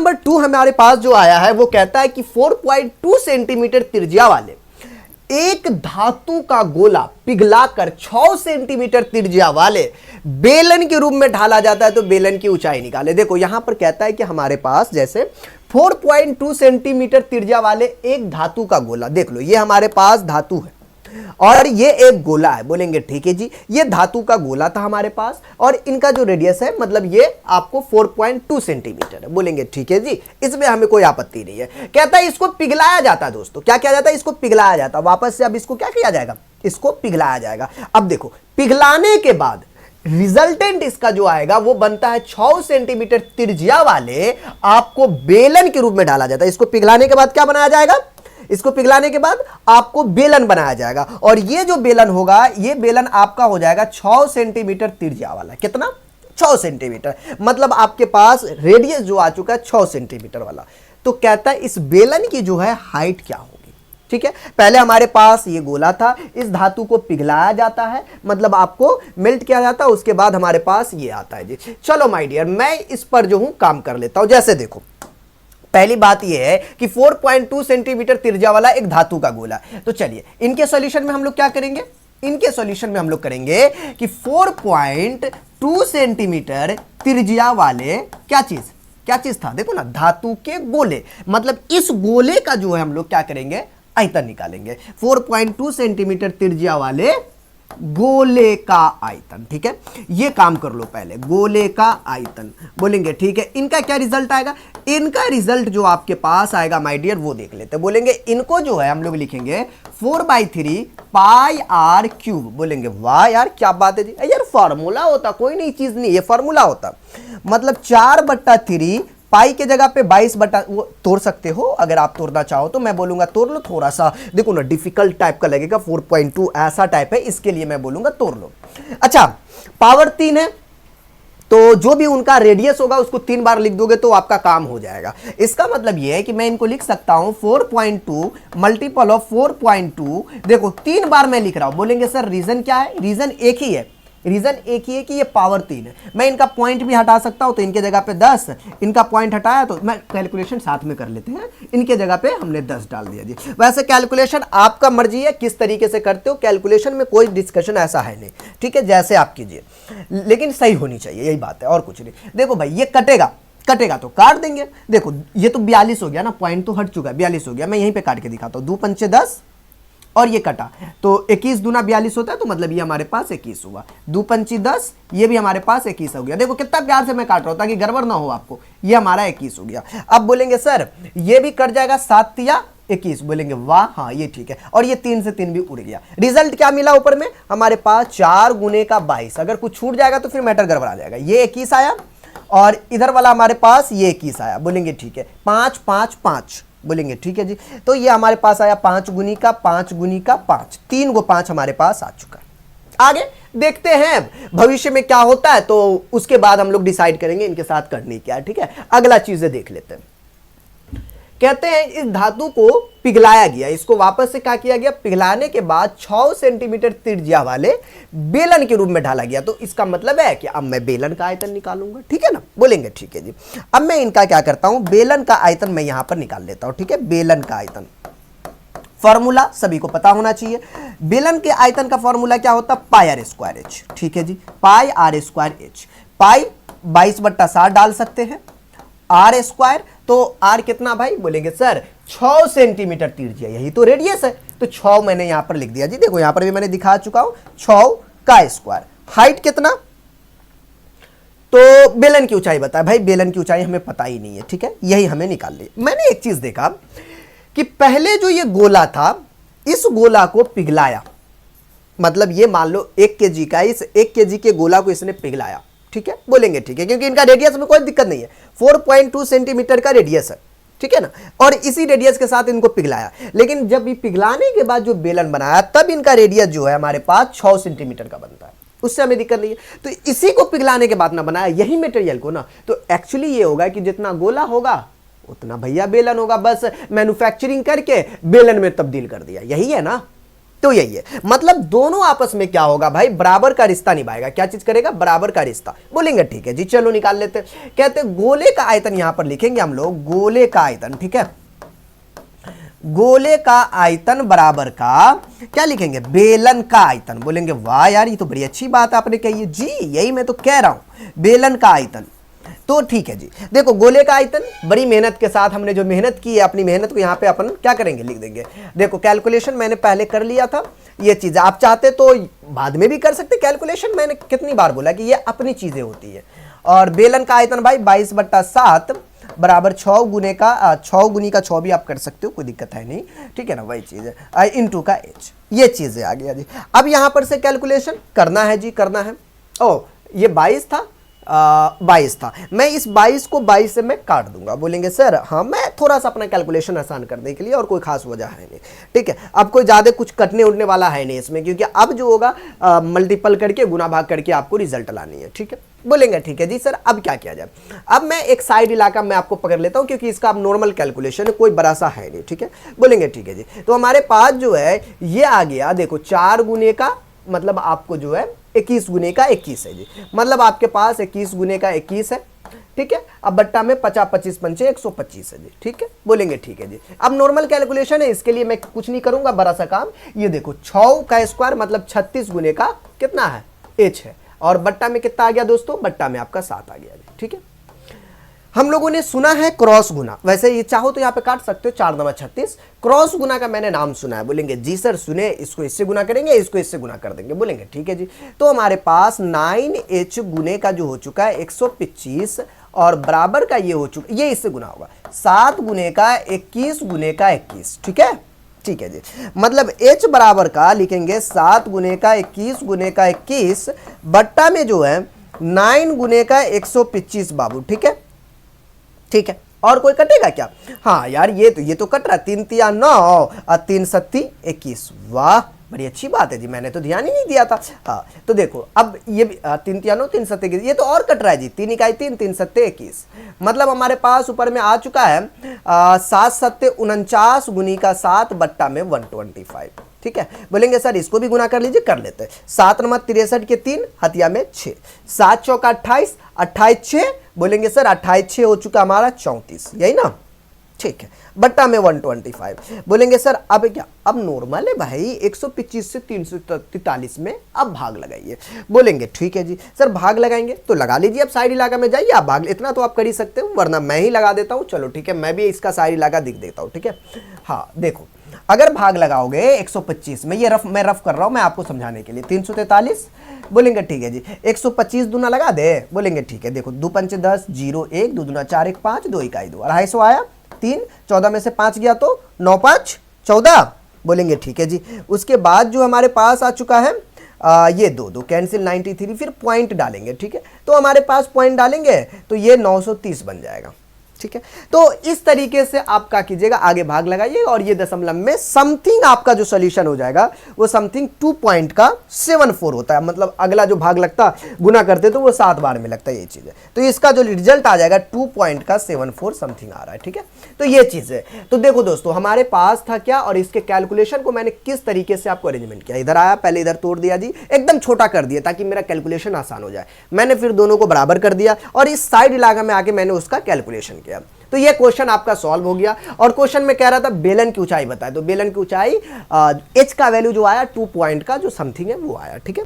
Number 2 हमारे पास जो आया है वो कहता है कि 4.2 सेंटीमीटर त्रिज्या वाले एक धातु का गोला पिघलाकर 6 सेंटीमीटर त्रिज्या वाले बेलन के रूप में ढाला जाता है तो बेलन की ऊंचाई निकाले। देखो यहां पर कहता है कि हमारे पास जैसे 4.2 सेंटीमीटर त्रिज्या वाले एक धातु का गोला, देख लो ये हमारे पास धातु है और ये एक गोला है। बोलेंगे ठीक है जी, ये धातु का गोला था हमारे पास और इनका जो रेडियस है मतलब ये आपको 4.2 सेंटीमीटर है। बोलेंगे ठीक है जी, इसमें हमें कोई आपत्ति नहीं है। कहता है इसको पिघलाया जाता है दोस्तों, क्या किया जाता है, इसको पिघलाया जाता है। वापस से अब इसको क्या किया जाएगा, इसको पिघलाया जाएगा। अब देखो पिघलाने के बाद रिजल्टेंट इसका जो आएगा वो बनता है 6 सेंटीमीटर त्रिज्या वाले आपको बेलन के रूप में डाला जाता है। इसको पिघलाने के बाद क्या बनाया जाएगा, इसको पिघलाने के बाद आपको बेलन बनाया जाएगा और ये जो बेलन होगा ये बेलन आपका हो जाएगा 6 सेंटीमीटर त्रिज्या वाला। कितना, 6 सेंटीमीटर, मतलब आपके पास रेडियस जो आ चुका है 6 सेंटीमीटर वाला। तो कहता है इस बेलन की जो है हाइट क्या होगी। ठीक है, पहले हमारे पास ये गोला था, इस धातु को पिघलाया जाता है मतलब आपको मेल्ट किया जाता है, उसके बाद हमारे पास ये आता है जी। चलो माय डियर, मैं इस पर जो हूं काम कर लेता हूं। जैसे देखो पहली बात यह है कि 4.2 सेंटीमीटर त्रिज्या वाला एक धातु का गोला। तो चलिए इनके सॉल्यूशन में हम लोग क्या करेंगे, इनके सॉल्यूशन में हम लोग करेंगे कि 4.2 सेंटीमीटर त्रिज्या वाले क्या चीज था, देखो ना धातु के गोले, मतलब इस गोले का जो है हम लोग क्या करेंगे, आयतन निकालेंगे। 4.2 सेंटीमीटर त्रिज्या वाले गोले का आयतन। ठीक है, ये काम कर लो पहले, गोले का आयतन। बोलेंगे ठीक है, इनका क्या रिजल्ट आएगा, इनका रिजल्ट जो आपके पास आएगा माय डियर वो देख लेते हैं। बोलेंगे इनको जो है हम लोग लिखेंगे 4/3 पाई आर क्यूब। बोलेंगे वाह यार क्या बात है जी, यार फॉर्मूला होता, कोई नई चीज नहीं, ये फॉर्मूला होता, मतलब 4/3 पाई के जगह पे 22 वो तोड़ सकते हो अगर आप तोड़ना चाहो तो, मैं बोलूंगा तोड़ लो थोड़ा सा, देखो ना डिफिकल्ट टाइप का लगेगा, 4.2 ऐसा टाइप है, इसके लिए मैं बोलूंगा तोड़ लो। अच्छा पावर 3 है तो जो भी उनका रेडियस होगा उसको 3 बार लिख दोगे तो आपका काम हो जाएगा। इसका मतलब यह है कि मैं इनको लिख सकता हूं 4.2 मल्टीपल ऑफ 4.2, देखो 3 बार मैं लिख रहा हूं। बोलेंगे सर रीजन क्या है, रीजन एक ही है, रीजन एक ही है कि ये पावर 3 है। मैं इनका पॉइंट भी हटा सकता हूं तो इनके जगह पे 10, इनका पॉइंट हटाया तो मैं कैलकुलेशन साथ में कर लेते हैं, इनके जगह पे हमने 10 डाल दिया जी। वैसे कैलकुलेशन आपका मर्जी है किस तरीके से करते हो, कैलकुलेशन में कोई डिस्कशन ऐसा है नहीं, ठीक है, जैसे आप कीजिए लेकिन सही होनी चाहिए, यही बात है और कुछ नहीं। देखो भाई ये कटेगा तो काट देंगे। देखो ये तो 42 हो गया ना, पॉइंट तो हट चुका है, 42 हो गया, मैं यहीं पे काट के दिखाता हूं। 2 पंचे 10 और ये कटा तो 21 दूना 42 होता है, तो मतलब ये हमारे पास 21 हुआ। 2 पंची 10, ये भी हमारे पास 21 हो गया। देखो कितना प्यार से मैं काट रहा हूं ताकि गड़बड़ ना हो आपको, ये हमारा 21 हो गया। अब बोलेंगे सर ये भी कट जाएगा 7 या 21, बोलेंगे वाह हाँ ये ठीक है, और ये 3 से 3 भी उड़ गया। रिजल्ट क्या मिला ऊपर में हमारे पास 4 गुने का 22, अगर कुछ छूट जाएगा तो फिर मैटर गड़बड़ा जाएगा। ये 21 आया और इधर वाला हमारे पास ये 21 आया। बोलेंगे ठीक है, 5 5 5, बोलेंगे ठीक है जी। तो ये हमारे पास आया 5 गुनी का 5 गुनी का 5, 3 गो 5 हमारे पास आ चुका है। आगे देखते हैं भविष्य में क्या होता है, तो उसके बाद हम लोग डिसाइड करेंगे इनके साथ करनी क्या है। ठीक है, अगला चीजें देख लेते हैं। कहते हैं इस धातु को पिघलाया गया, इसको वापस से क्या किया गया, पिघलाने के बाद 6 सेंटीमीटर त्रिज्या वाले बेलन के रूप में ढाला गया। तो इसका मतलब है कि अब मैं बेलन का आयतन निकालूंगा। ठीक है ना, बोलेंगे ठीक है जी। अब मैं इनका क्या करता हूं, बेलन का आयतन मैं यहां पर निकाल लेता हूं। ठीक है, बेलन का आयतन फॉर्मूला सभी को पता होना चाहिए। बेलन के आयतन का फॉर्मूला क्या होता है, पाई आर स्क्वायर एच। ठीक है जी, पाई आर स्क्वायर एच। पाई 22/7 डाल सकते हैं, आर स्क्वायर तो आर कितना भाई, बोलेंगे सर 6 सेंटीमीटर त्रिज्या, यही तो रेडियस है, तो 6 मैंने यहां पर लिख दिया जी। देखो यहां पर भी मैंने दिखा चुका हूं, 6 का स्क्वायर। हाइट कितना, तो बेलन की ऊंचाई बताया भाई, बेलन की ऊंचाई हमें पता ही नहीं है। ठीक है, यही हमें निकाल ली। मैंने एक चीज देखा कि पहले जो ये गोला था, इस गोला को पिघलाया, मतलब ये मान लो 1 kg का, इस 1 kg के गोला को इसने पिघलाया। ठीक है, बोलेंगे ठीक है, क्योंकि इनका रेडियस में कोई दिक्कत नहीं है, 4.2 सेंटीमीटर का रेडियस है। ठीक है ना, और इसी रेडियस के साथ इनको पिघलाया, लेकिन जब ये पिघलाने के बाद जो बेलन बनाया तब इनका रेडियस जो है हमारे पास 6 सेंटीमीटर का बनता है, उससे हमें दिक्कत नहीं है। तो इसी को पिघलाने के बाद ना बनाया, यही मटेरियल को ना, तो एक्चुअली ये होगा कि जितना गोला होगा उतना भैया बेलन होगा, बस मैन्युफैक्चरिंग करके बेलन में तब्दील कर दिया, यही है ना। तो यही है, मतलब दोनों आपस में क्या होगा भाई, बराबर का रिश्ता निभाएगा। क्या चीज करेगा, बराबर का रिश्ता। बोलेंगे ठीक है जी, चलो निकाल लेते हैं। कहते हैं गोले का आयतन, यहां पर लिखेंगे हम लोग गोले का आयतन, ठीक है। गोले का आयतन बराबर का क्या लिखेंगे, बेलन का आयतन। बोलेंगे वाह यार, ये तो बड़ी अच्छी बात आपने कही है जी, यही मैं तो कह रहा हूं, बेलन का आयतन। तो ठीक है जी, देखो गोले का आयतन, बड़ी मेहनत के साथ हमने जो मेहनत की है, अपनी मेहनत को यहाँ पे अपन क्या करेंगे, लिख देंगे। देखो कैलकुलेशन मैंने पहले कर लिया था, ये चीज़ आप चाहते तो बाद में भी कर सकते। कैलकुलेशन मैंने कितनी बार बोला कि ये अपनी चीज़ें होती है। और बेलन का आयतन भाई 22/7 बराबर 6 गुने का 6 गुनी का 6 भी आप कर सकते हो, कोई दिक्कत है नहीं, ठीक है ना, वही चीज़ है इंटू का h, ये चीज़ें आ गया जी। अब यहाँ पर से कैलकुलेशन करना है जी, करना है। ओ ये 22 था, 22 था, मैं इस 22 को 22 से मैं काट दूंगा। बोलेंगे सर हाँ, मैं थोड़ा सा अपना कैलकुलेशन आसान करने के लिए, और कोई खास वजह है नहीं, ठीक है। अब कोई ज़्यादा कुछ कटने उठने वाला है नहीं इसमें, क्योंकि अब जो होगा मल्टीपल करके, गुना भाग करके आपको रिजल्ट लानी है, ठीक है। बोलेंगे ठीक है जी सर, अब क्या किया जाए। अब मैं एक साइड इलाका मैं आपको पकड़ लेता हूं, क्योंकि इसका अब नॉर्मल कैलकुलेशन है, कोई बड़ा सा है नहीं, ठीक है। बोलेंगे ठीक है जी, तो हमारे पास जो है ये आ गया, देखो 4 गुने का मतलब आपको जो है 21 गुने का 21 है जी, मतलब आपके पास 21 गुने का 21 है, ठीक है। अब बट्टा में 50 25 पंचे 125 है जी, ठीक है। बोलेंगे ठीक है जी, अब नॉर्मल कैलकुलेशन है, इसके लिए मैं कुछ नहीं करूंगा, बड़ा सा काम। ये देखो 6 का स्क्वायर मतलब 36 गुने का कितना है, h है, और बट्टा में कितना आ गया दोस्तों, बट्टा में आपका 7 आ गया जी, ठीक है। हम लोगों ने सुना है क्रॉस गुना, वैसे ये चाहो तो यहाँ पे काट सकते हो, 4 9 36, क्रॉस गुना का मैंने नाम सुना है। बोलेंगे जी सर सुने, इसको इससे गुना करेंगे, इसको इससे गुना कर देंगे। बोलेंगे ठीक है जी, तो हमारे पास 9h गुने का जो हो चुका है 125, और बराबर का ये हो चुका, ये इससे गुना होगा 7 गुने का 21 गुने का 21, ठीक है, ठीक है जी। मतलब h बराबर का लिखेंगे 7 गुने का 21 गुने का 21 बट्टा में जो है 9 गुने का 125 बाबू, ठीक है, ठीक है। और कोई कटेगा क्या, हाँ यार ये तो कट रहा, 3 तिया 9 और 3 सत्ती 21, वाह बड़ी अच्छी बात है जी, मैंने तो ध्यान ही नहीं दिया था। हाँ तो देखो अब ये 3 तिया 9 3 सत्ते 21, ये तो और कट रहा है जी, 3 इकाई 3 3 सत्ते 21, मतलब हमारे पास ऊपर में आ चुका है 7 सत्ते 49 गुनी का 7 बट्टा में 125, ठीक है। बोलेंगे सर इसको भी गुना कर लीजिए, कर लेते हैं। 7 9 63 के 3 हथिया में 6, 7 चौका 28, 28 6, बोलेंगे सर 28 6 हो चुका हमारा 34, यही ना, ठीक है, बट्टा में 125। बोलेंगे सर अब क्या, अब नॉर्मल है भाई, 125 से 343 में अब भाग लगाइए। बोलेंगे ठीक है जी सर, भाग लगाएंगे तो लगा लीजिए, अब साइड इलाका में जाइए आप, भाग इतना तो आप कर ही सकते हो, वरना मैं ही लगा देता हूँ। चलो ठीक है, मैं भी इसका साइड इलाका दिख देता हूँ, ठीक है। हाँ देखो अगर भाग लगाओगे 125 में, ये मैं रफ कर रहा हूं मैं आपको समझाने के लिए, 343, बोलेंगे ठीक है जी, 125 दूना लगा दे। बोलेंगे ठीक है, देखो 2 पंचे 10 0 1 2 दूना 4 1 5 2 इकाई 2, 250 आया, 3 14 में से 5 गया तो 9 5 14। बोलेंगे ठीक है जी, उसके बाद जो हमारे पास आ चुका है ये 2 2 कैंसिल 93, फिर पॉइंट डालेंगे, ठीक है। तो हमारे पास पॉइंट डालेंगे तो ये 930 बन जाएगा, ठीक है। तो इस तरीके से आप क्या कीजिएगा, आगे भाग लगाइएगा, और ये दशमलव में समथिंग आपका जो सॉल्यूशन हो जाएगा वो समथिंग 2 पॉइंट का 74 होता है, मतलब अगला जो भाग लगता गुना करते तो वो 7 बार में लगता है, ये चीज है। तो इसका जो रिजल्ट आ जाएगा 2 पॉइंट का 74 समथिंग आ रहा है, ठीक है। तो ये चीज है। तो देखो दोस्तों हमारे पास था क्या, और इसके कैलकुलेशन को मैंने किस तरीके से आपको अरेंजमेंट किया, इधर आया पहले इधर तोड़ दिया जी, एकदम छोटा कर दिया ताकि मेरा कैलकुलेशन आसान हो जाए। मैंने फिर दोनों को बराबर कर दिया, और इस साइड इलाका में आके मैंने उसका कैलकुलेशन किया। तो ये क्वेश्चन आपका सॉल्व हो गया। और क्वेश्चन में कह रहा था बेलन की ऊंचाई बताए, तो बेलन की ऊंचाई h का वैल्यू जो आया 2 पॉइंट का जो समथिंग है वो आया, ठीक है।